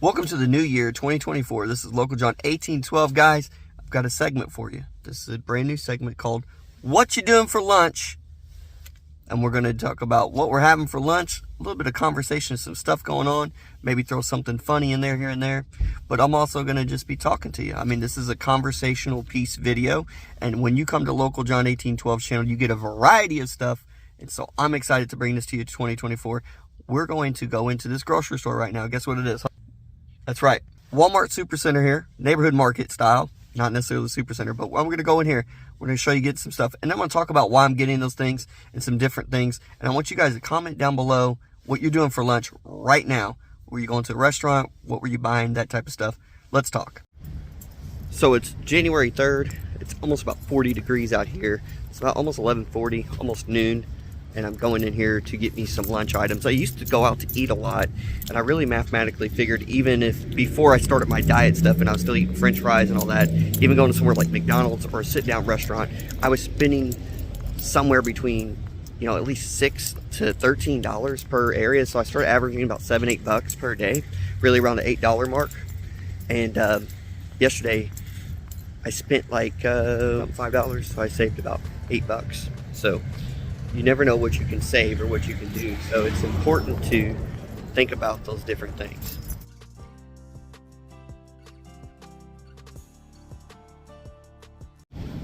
Welcome to the new year, 2024. This is Local John 1812. Guys, I've got a segment for you. This is a brand new segment called What You Doing for Lunch? And we're going to talk about what we're having for lunch, a little bit of conversation, some stuff going on, maybe throw something funny in there here and there. But I'm also going to just be talking to you. I mean, this is a conversational piece video. And when you come to Local John 1812 channel, you get a variety of stuff. And so I'm excited to bring this to you 2024. We're going to go into this grocery store right now. Guess what it is? That's right. Walmart Supercenter here, neighborhood market style. Not necessarily the Supercenter, but I'm going to go in here. We're going to show you get some stuff. And then I'm going to talk about why I'm getting those things and some different things. And I want you guys to comment down below what you're doing for lunch right now. Were you going to a restaurant? What were you buying? That type of stuff. Let's talk. So it's January 3rd. It's almost about 40 degrees out here. It's about almost 11:40, almost noon. And I'm going in here to get me some lunch items. I used to go out to eat a lot, and I really mathematically figured even if before I started my diet stuff and I was still eating french fries and all that, even going to somewhere like McDonald's or a sit-down restaurant, I was spending somewhere between, at least $6 to $13 per area. So I started averaging about $7-8 per day, really around the $8 mark. And yesterday I spent like $5, so I saved about $8. So you never know what you can save or what you can do. So it's important to think about those different things.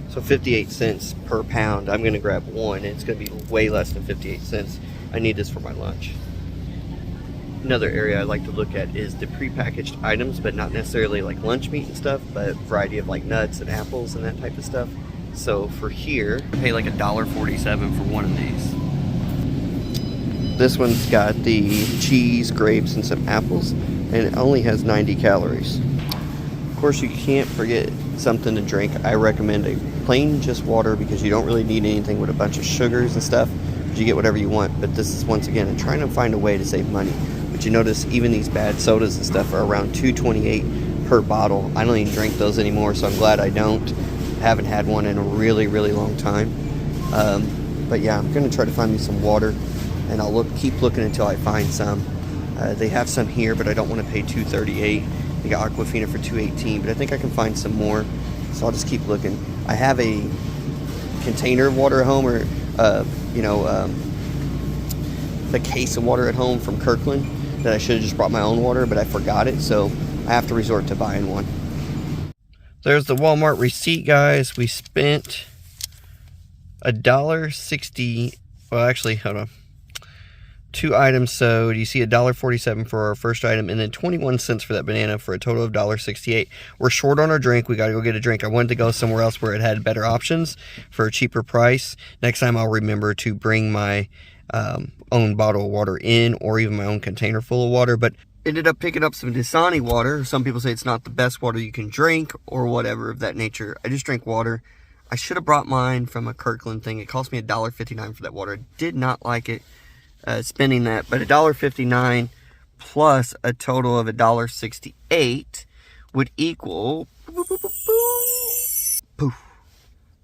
So 58 cents per pound. I'm gonna grab one, and it's gonna be way less than 58 cents. I need this for my lunch. Another area I like to look at is the prepackaged items, but not necessarily like lunch meat and stuff, but a variety of like nuts and apples and that type of stuff. So for here, I pay like $1.47 for one of these. This one's got the cheese, grapes, and some apples, and it only has 90 calories. Of course, you can't forget something to drink. I recommend a plain just water because you don't really need anything with a bunch of sugars and stuff. But you get whatever you want. But this is, once again, I'm trying to find a way to save money. But you notice even these bad sodas and stuff are around $2.28 per bottle. I don't even drink those anymore, so I'm glad I don't. Haven't had one in a really long time. But yeah, I'm gonna try to find me some water, and I'll keep looking until I find some. They have some here, but I don't want to pay $2.38. They got Aquafina for $2.18, but I think I can find some more, so I'll just keep looking. I have a container of water at home, or the case of water at home from Kirkland that I should have just brought my own water, but I forgot it, so I have to resort to buying one. There's the Walmart receipt, guys. We spent $1.60. Well, actually, hold on. 2 items, so you see $1.47 for our first item, and then 21 cents for that banana, for a total of $1.68. We're short on our drink. We got to go get a drink. I wanted to go somewhere else where it had better options for a cheaper price. Next time I'll remember to bring my own bottle of water in, or even my own container full of water. But ended up picking up some Dasani water. Some people say it's not the best water you can drink or whatever of that nature. I just drink water. I should have brought mine from a Kirkland thing. It cost me $1.59 for that water. I did not like it spending that, but $1.59 plus a total of $1.68 would equal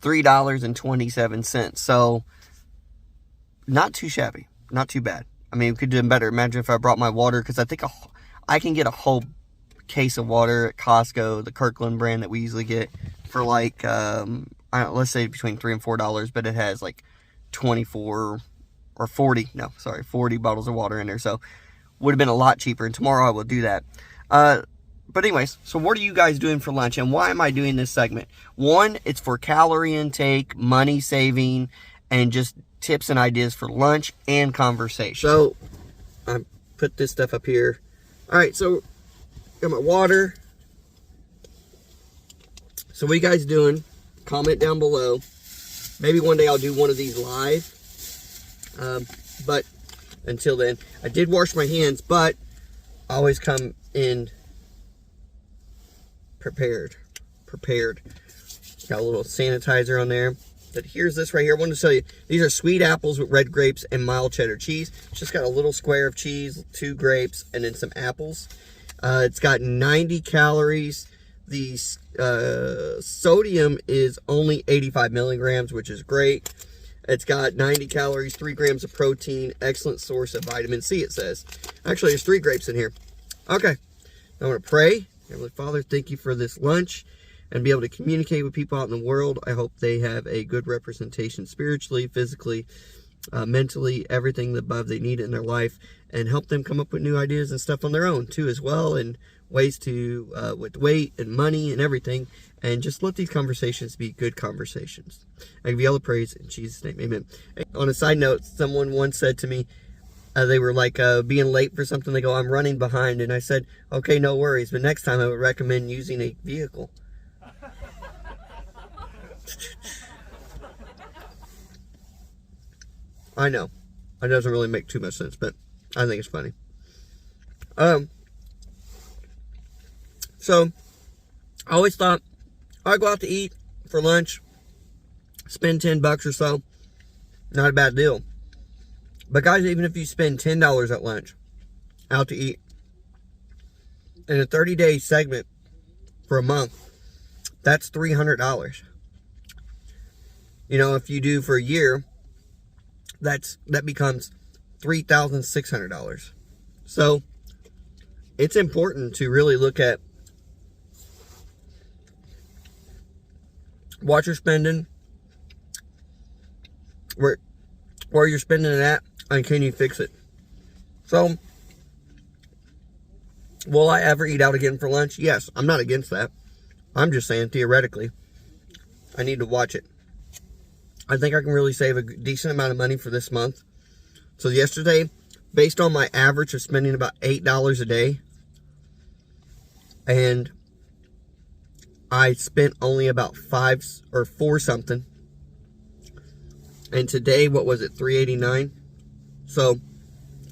$3.27. So not too shabby, not too bad. I mean, we could do better. Imagine if I brought my water, because I think I can get a whole case of water at Costco, the Kirkland brand that we usually get, for like, let's say between $3 and $4, but it has like 24 or 40 bottles of water in there. So would have been a lot cheaper, and tomorrow I will do that. But anyways, so what are you guys doing for lunch, and why am I doing this segment? One, it's for calorie intake, money saving, and just tips and ideas for lunch and conversation. So I put this stuff up here. All right, so got my water. So what are you guys doing? Comment down below. Maybe one day I'll do one of these live. But until then, I did wash my hands, but I always come in prepared. Got a little sanitizer on there. But here's this right here. I wanted to tell you, these are sweet apples with red grapes and mild cheddar cheese. It's just got a little square of cheese, 2 grapes, and then some apples. It's got 90 calories. The sodium is only 85 milligrams, which is great. It's got 90 calories, 3 grams of protein, excellent source of vitamin C, it says. Actually, there's 3 grapes in here. Okay. I want to pray. Heavenly Father, thank you for this lunch and be able to communicate with people out in the world. I hope they have a good representation spiritually, physically, mentally, everything above they need in their life, and help them come up with new ideas and stuff on their own too as well, and ways to with weight and money and everything, and just let these conversations be good conversations. I give you all the praise in Jesus' name, amen. On a side note, someone once said to me, they were like being late for something. They go, I'm running behind, and I said, okay, no worries, but next time I would recommend using a vehicle. I know it doesn't really make too much sense, but I think it's funny. So I always thought I'd go out to eat for lunch, spend $10 or so, not a bad deal. But guys, even if you spend $10 at lunch out to eat in a 30-day segment for a month, that's $300. You know, if you do for a year, that becomes $3,600. So it's important to really look at what you're spending, where you're spending it at, and can you fix it? So, will I ever eat out again for lunch? Yes, I'm not against that. I'm just saying, theoretically, I need to watch it. I think I can really save a decent amount of money for this month. So yesterday, based on my average of spending about $8 a day, and I spent only about $5 or $4 something. And today, what was it, $3.89? So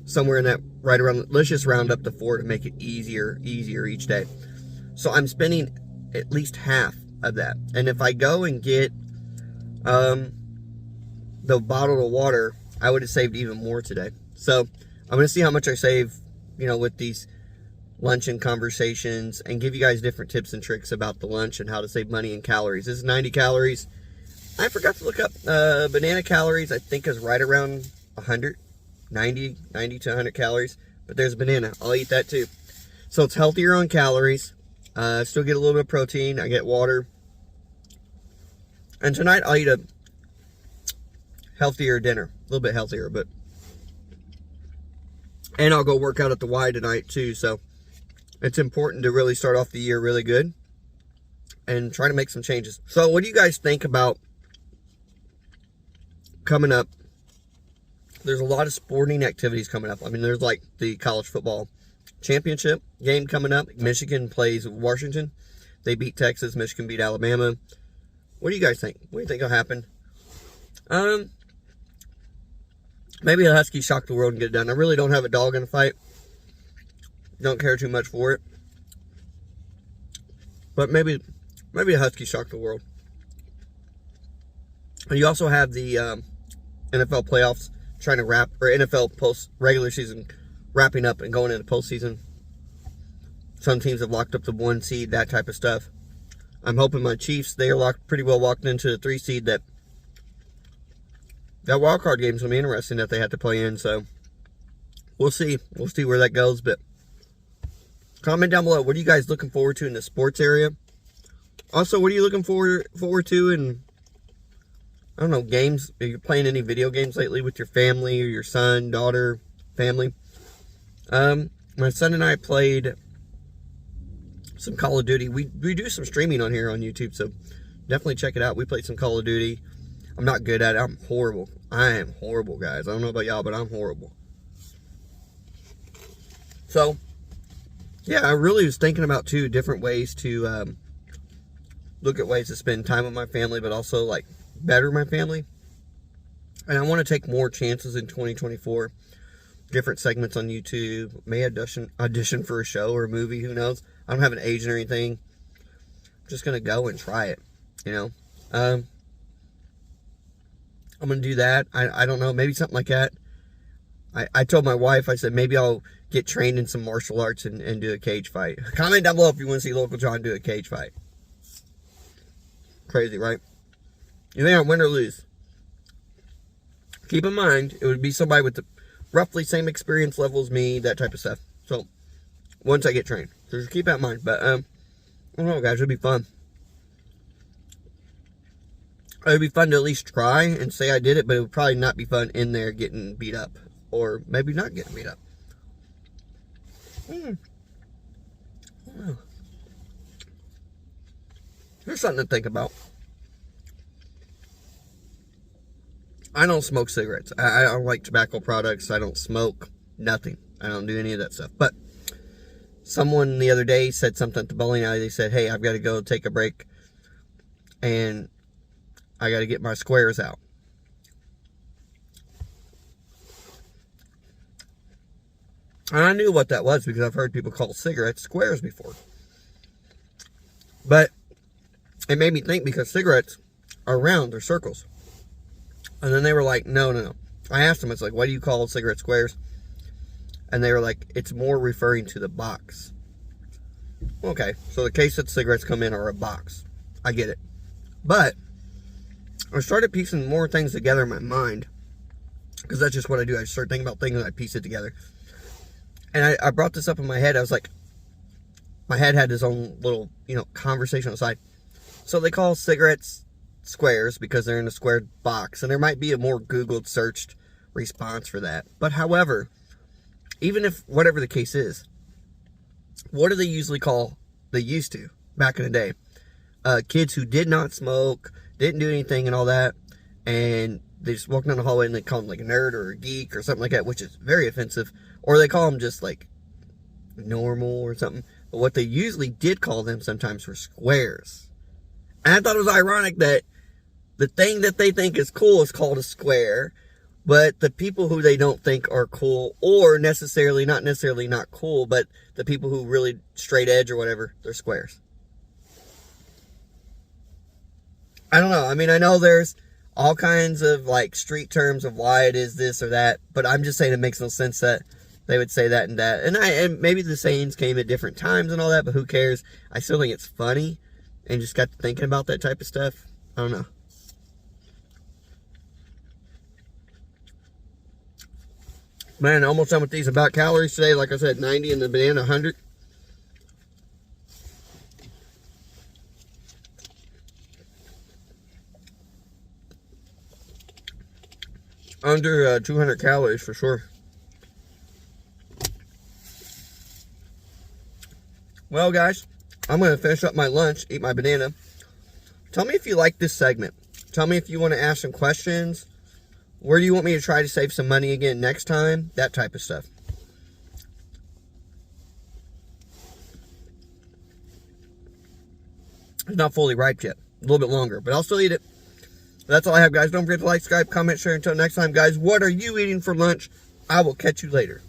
somewhere in that, right around, let's just round up to $4 to make it easier each day. So I'm spending at least half of that. And if I go and get the bottle of water, I would have saved even more today. So I'm going to see how much I save, you know, with these luncheon conversations, and give you guys different tips and tricks about the lunch and how to save money and calories. This is 90 calories. I forgot to look up banana calories. I think is right around 100, 90 to 100 calories. But there's a banana. I'll eat that too. So it's healthier on calories. Still get a little bit of protein. I get water. And tonight I'll eat a healthier dinner. A little bit healthier, but... And I'll go work out at the Y tonight too. So it's important to really start off the year really good and try to make some changes. So what do you guys think about coming up? There's a lot of sporting activities coming up. I mean, there's like the college football championship game coming up. Michigan plays Washington. They beat Texas. Michigan beat Alabama. What do you guys think? What do you think will happen? Maybe the Huskies shock the world and get it done. I really don't have a dog in the fight. Don't care too much for it. But maybe the Huskies shock the world. And you also have the NFL playoffs trying to wrap, or NFL post regular season wrapping up and going into postseason. Some teams have locked up the 1 seed, that type of stuff. I'm hoping my Chiefs, they are pretty well locked into the 3 seed. That wild card game is going to be interesting that they have to play in. So we'll see. We'll see where that goes. But comment down below. What are you guys looking forward to in the sports area? Also, what are you looking forward to in, I don't know, games? Are you playing any video games lately with your family or your son, daughter, family? My son and I played some Call of Duty. We do some streaming on here on YouTube, so definitely check it out. We played some Call of Duty. I'm not good at it. I'm horrible. I am horrible, guys. I don't know about y'all, but I'm horrible. So, yeah, I really was thinking about, too, different ways to look at ways to spend time with my family, but also, like, better my family. And I want to take more chances in 2024. Different segments on YouTube. May audition for a show or a movie. Who knows? I don't have an agent or anything. I'm just going to go and try it, you know. I'm going to do that. I don't know. Maybe something like that. I told my wife, I said, maybe I'll get trained in some martial arts and do a cage fight. Comment down below if you want to see Local John do a cage fight. Crazy, right? You think I win or lose? Keep in mind, it would be somebody with the roughly same experience level as me, that type of stuff. So, once I get trained. So just keep that in mind. But, I don't know, guys. It'll be fun. It would be fun to at least try and say I did it, but it would probably not be fun in there getting beat up. Or maybe not getting beat up. Here's something to think about. I don't smoke cigarettes. I don't like tobacco products. I don't smoke. Nothing. I don't do any of that stuff. But someone the other day said something at the bowling alley. They said, hey, I've got to go take a break. And I got to get my squares out. And I knew what that was because I've heard people call cigarettes squares before. But it made me think because cigarettes are round, they're circles. And then they were like, no. I asked them, it's like, why do you call cigarette squares? And they were like, it's more referring to the box. Okay, so the case that cigarettes come in are a box. I get it. But I started piecing more things together in my mind. Because that's just what I do. I start thinking about things and I piece it together. And I brought this up in my head. I was like, my head had its own little, conversation on the side. So they call cigarettes squares because they're in a squared box. And there might be a more Googled, searched response for that. But however, even if whatever the case is, what do they usually call, they used to, back in the day? Kids who did not smoke, didn't do anything and all that. And they just walk down the hallway and they call them like a nerd or a geek or something like that, which is very offensive. Or they call them just like normal or something. But what they usually did call them sometimes were squares. And I thought it was ironic that the thing that they think is cool is called a square. But the people who they don't think are cool, or not necessarily not cool, but the people who really straight edge or whatever, they're squares. I don't know. I mean, I know there's all kinds of like street terms of why it is this or that, but I'm just saying it makes no sense that they would say that and that. And maybe the sayings came at different times and all that, but who cares? I still think it's funny and just got to thinking about that type of stuff. I don't know. Man, almost done with these. About calories today, like I said, 90 and the banana 100. Under 200 calories for sure. Well, guys, I'm going to finish up my lunch, eat my banana. Tell me if you like this segment. Tell me if you want to ask some questions. Where do you want me to try to save some money again next time? That type of stuff. It's not fully ripe yet. A little bit longer, but I'll still eat it. That's all I have, guys. Don't forget to like, subscribe, comment, share. Until next time, guys, what are you eating for lunch? I will catch you later.